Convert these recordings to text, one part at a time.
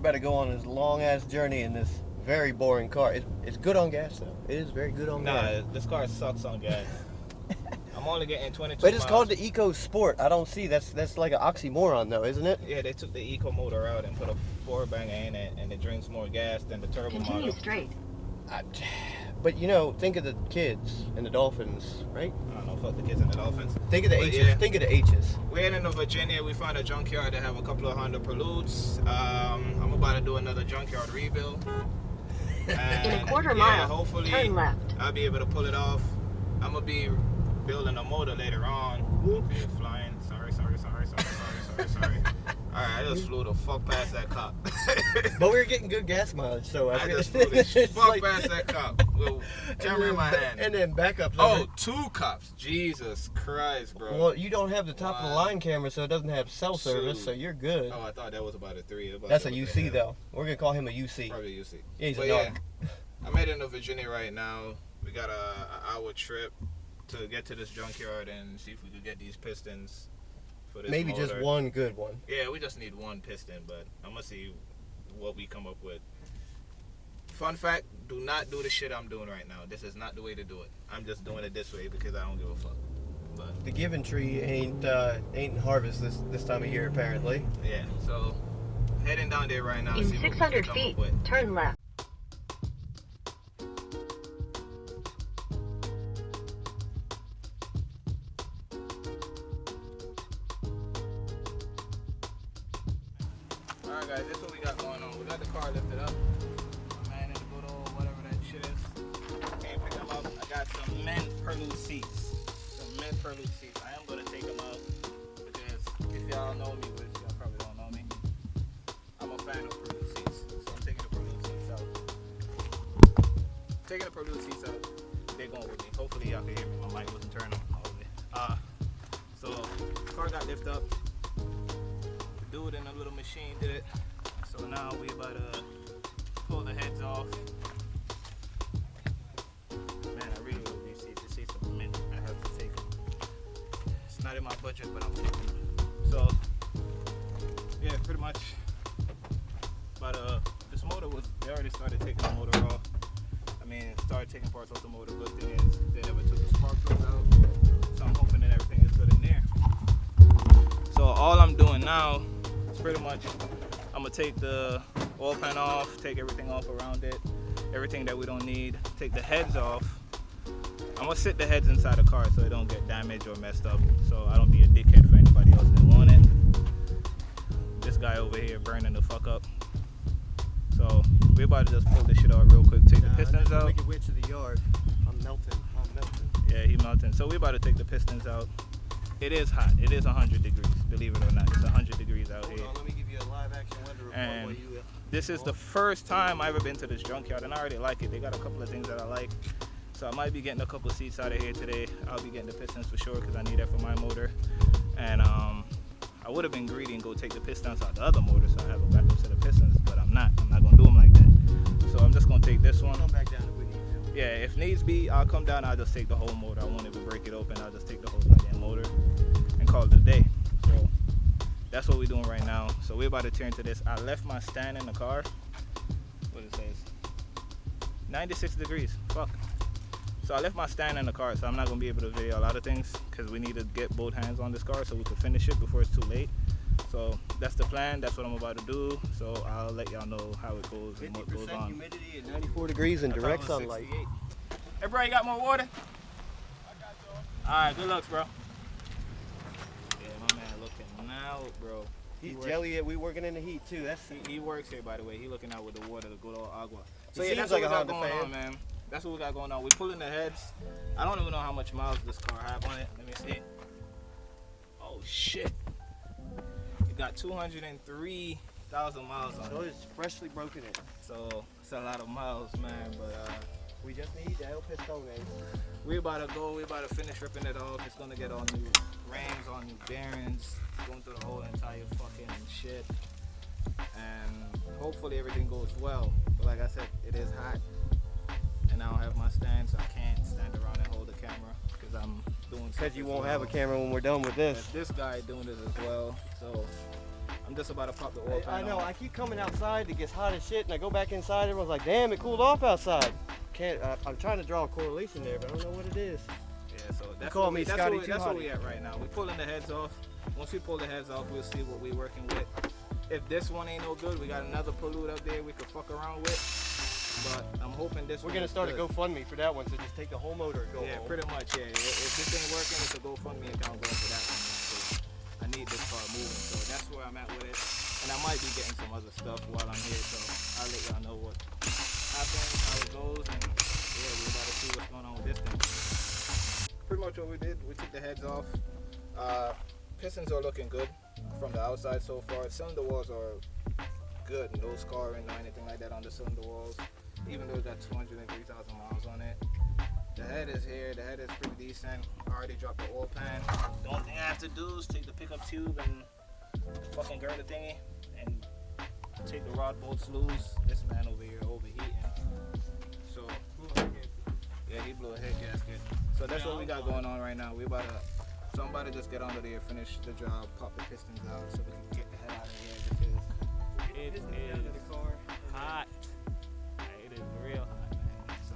about to go on this long-ass journey in this very boring car. It's good on gas, though. It is very good on gas. Nah, this car sucks on gas. I'm only getting 22 But it's miles. called the Eco Sport. I don't see. That's like an oxymoron, though, isn't it? Yeah, they took the Eco motor out and put a 4-banger in it, and it drinks more gas than the turbo model. Continue straight. But, you know, think of the kids and the dolphins, right? I don't know, fuck the kids and the dolphins. Think of the But H's. yeah. Think of the H's. We're heading to Virginia. We found a junkyard that have a couple of Honda Preludes. I'm about to do another junkyard rebuild. And In a quarter yeah, mile, hopefully turn left. I'll be able to pull it off. I'm gonna be building a motor later on. Okay, flying. Sorry. Alright, I just flew the fuck past that cop. But we were getting good gas mileage, so I just flew the fuck past that cop with camera in my hand. And then backups. Oh, 2 cops. Jesus Christ, bro. Well, you don't have the top of the line camera, so it doesn't have cell service, 2. so you're good. Oh, I thought that was about a 3. That's a UC, though. We're going to call him a UC. Probably UC. Yeah, he's But a yeah, dog. I'm heading to Virginia right now. We got an hour trip to get to this junkyard and see if we could get these pistons for this Maybe motor. just one good one. Yeah, we just need one piston, but I'm gonna see what we come up with. Fun fact, do not do the shit I'm doing right now. This is not the way to do it. I'm just doing it this way because I don't give a fuck. But The given tree ain't in harvest this time of year, apparently. yeah, so heading down there right now. In See what we can 600 come feet, up with. turn left. Alright guys, this is what we got going on. We got the car lifted up. My man in the good old whatever that shit is. Can't pick them up. I got some mint Prelude seats. I am gonna take them out because if y'all know me, which y'all probably don't know me, I'm a fan of Prelude seats. So I'm taking the Prelude seats out. Taking the Prelude seats out. They're going with me. Hopefully y'all can hear me. My mic wasn't turning all the way. So car got lifted up. Do it in a little machine, did it. So now we about to pull the heads off. Man, I really love these seats. These seats are mint. I have to take them. It's not in my budget, but I'm taking them. So yeah, pretty much. But this motor they already started taking the motor off. I mean, started taking parts off the motor. Good thing is they never took the spark plug out. So I'm hoping that everything is good in there. So all I'm doing now, pretty much, I'm gonna take the oil pan off, take everything off around it, everything that we don't need, take the heads off. I'm gonna sit the heads inside the car so they don't get damaged or messed up, so I don't be a dickhead for anybody else that want it. This guy over here burning the fuck up. So we're about to just pull this shit out real quick, take the pistons out. Make it went to the yard. I'm melting. Yeah, he melting. So we're about to take the pistons out. It is hot. It is 100 degrees, believe it or not. It's 100 degrees out here. Hold on, let me give you a live action weather report And while you... This is the first time I've ever been to this junkyard, and I already like it. They got a couple of things that I like. So I might be getting a couple of seats out of here today. I'll be getting the pistons for sure because I need that for my motor. And I would have been greedy and go take the pistons out the other motor so I have a backup set of pistons, but I'm not. I'm not going to do them like that. So I'm just going to take this one. Come back down if we need to. Yeah, if needs be, I'll come down. I'll just take the whole motor. I won't even break it open. I'll just take the whole goddamn motor and call it a day. So that's what we're doing right now. So we're about to turn to this. I left my stand in the car. What it says? 96 degrees. Fuck. So I left my stand in the car, so I'm not gonna be able to video a lot of things because we need to get both hands on this car so we can finish it before it's too late. So that's the plan. That's what I'm about to do. So I'll let y'all know how it goes and what goes 50% on. humidity at 94 degrees in direct sunlight. 68. Hey, bro, you got more water? I got you. All right, good luck, bro. Yeah, my man looking out, bro. He's jelly. We working in the heat too. That's He works here, by the way. He looking out with the water, the good old agua. So He yeah, seems that's what like we a got Honda going fan. on, man. That's what we got going on. We're pulling the heads. I don't even know how much miles this car have on it. Let me see. Oh shit! It got 203,000 miles on so it. it's freshly broken in. So it's a lot of miles, man. But We just need the El Pistones. we about to go. We about to finish ripping it off. It's gonna get all new rims, all new bearings, going through the whole entire fucking shit. And hopefully everything goes well. But like I said, it is hot. And I don't have my stand, so I can't stand around and hold the camera because I'm doing Because you stuff won't as have a well. camera when we're done with There's this. this guy doing this as well. So I'm just about to pop the oil pan I know. off. I keep coming outside. It gets hot as shit, and I go back inside. Everyone's like, "Damn, it cooled off outside." I'm trying to draw a correlation there, but I don't know what it is. Yeah, so that's call me Scotty that's where we at right now. We're pulling the heads off. Once we pull the heads off, we'll see what we're working with. If this one ain't no good, we got another pollute up there we could fuck around with. But I'm hoping this We're one gonna is start good. a GoFundMe for that one, so just take the whole motor and go Yeah, home. pretty much, yeah. If this ain't working, it's a GoFundMe account going for that one, man, 'cause I need this car moving. So that's where I'm at with it. And I might be getting some other stuff while I'm here, so I'll let y'all know what happens, how it goes, and yeah, we're about to see what's going on with this thing. Pretty much what we did, we took the heads off. Pistons are looking good from the outside so far. Cylinder walls are good, no scarring or anything like that on the cylinder walls, even though it got 203,000 miles on it. The head is here, the head is pretty decent. I already dropped the oil pan. The only thing I have to do is take the pickup tube and the fucking girder thingy and take the rod bolts loose. This man over here overheating. So yeah, he blew a head gasket. So that's what we got going on right now. So I'm about to just get under there, finish the job, pop the pistons out so we can get the hell out of here because it is hot. It is real hot, man. So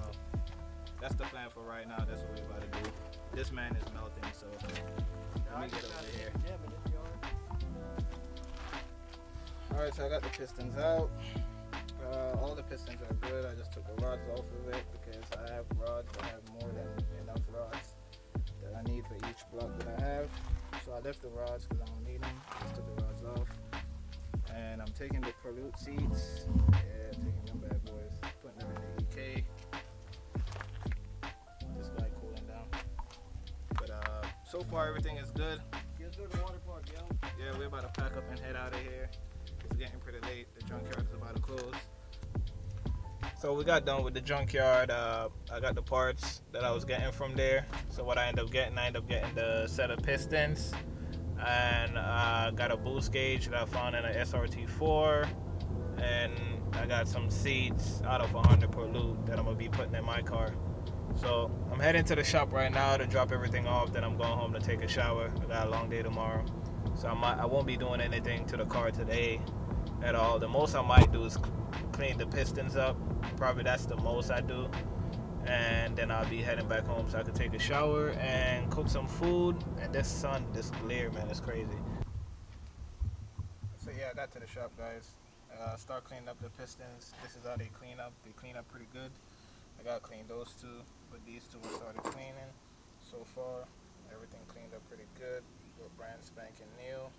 that's the plan for right now. That's what we're about to do. This man is melting, so let me get over here. Alright, so I got the pistons out. All the pistons are good. I just took the rods off of it because I have rods. I have more than enough rods that I need for each block that I have. So I left the rods because I don't need them. Just took the rods off. And I'm taking the pollute seats. Yeah, taking them bad boys. Putting them in the EK. This guy cooling down. But so far everything is good. Yeah, we're about to pack up and head out of here. It's getting pretty late. The junkyard is about to close. So we got done with the junkyard. I got the parts that I was getting from there. So what I ended up getting the set of pistons, and I got a boost gauge that I found in an SRT4, and I got some seats out of 100 pollute that I'm gonna be putting in my car. So I'm heading to the shop right now to drop everything off. Then I'm going home to take a shower. I got a long day tomorrow, so I won't be doing anything to the car today at all. The most I might do is clean the pistons up. Probably that's the most I do, and then I'll be heading back home so I can take a shower and cook some food. And this sun, this glare, man, it's crazy. So yeah, I got to the shop, guys. Start cleaning up the pistons. This is how they clean up. They clean up pretty good. I gotta clean those two, but these two I started cleaning. So far, everything cleaned up pretty good. We're brand spanking new.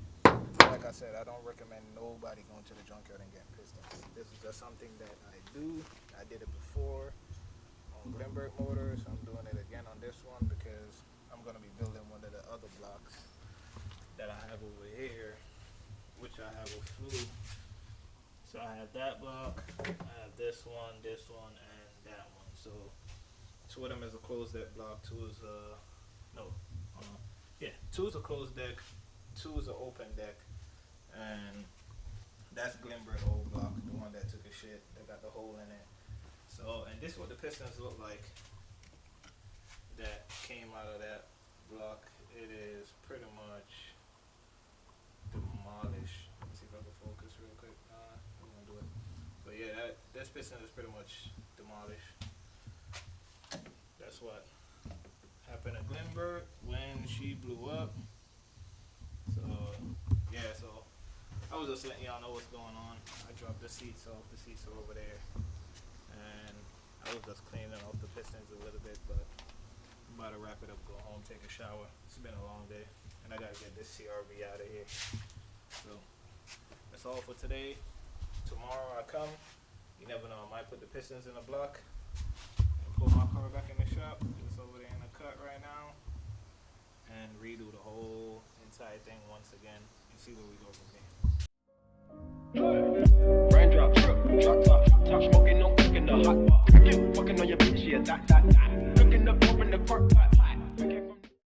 Like I said, I don't recommend nobody going to the junkyard and getting pistons. This is just something that I do. I did it before on Glenberg motors. I'm doing it again on this one because I'm going to be building one of the other blocks that I have over here, which I have a fluid. So I have that block, I have this one, and that one. So two of them is a closed deck block, two is a closed deck, two is an open deck, and that's Glenberg old block, the one that took a shit, that got the hole in it. So, and this is what the pistons look like that came out of that block. It is pretty much demolished. Let's see if I can focus real quick. I'm gonna do it. But yeah, this piston is pretty much demolished. That's what happened at Glenberg when she blew up. So yeah, so I was just letting y'all know what's going on. I dropped the seats off. The seats are over there, and I was just cleaning off the pistons a little bit, but I'm about to wrap it up, go home, take a shower. It's been a long day, and I gotta get this CRV out of here. So that's all for today. Tomorrow I come. You never know, I might put the pistons in a block and pull my car back in the shop. It's over there in the cut right now, and redo the whole entire thing once again and see where we go from here. Raindrop, drop top, top smoking, no cooking the hot pot. Fucking on your bitch, yeah, that. Looking up, open the park pot.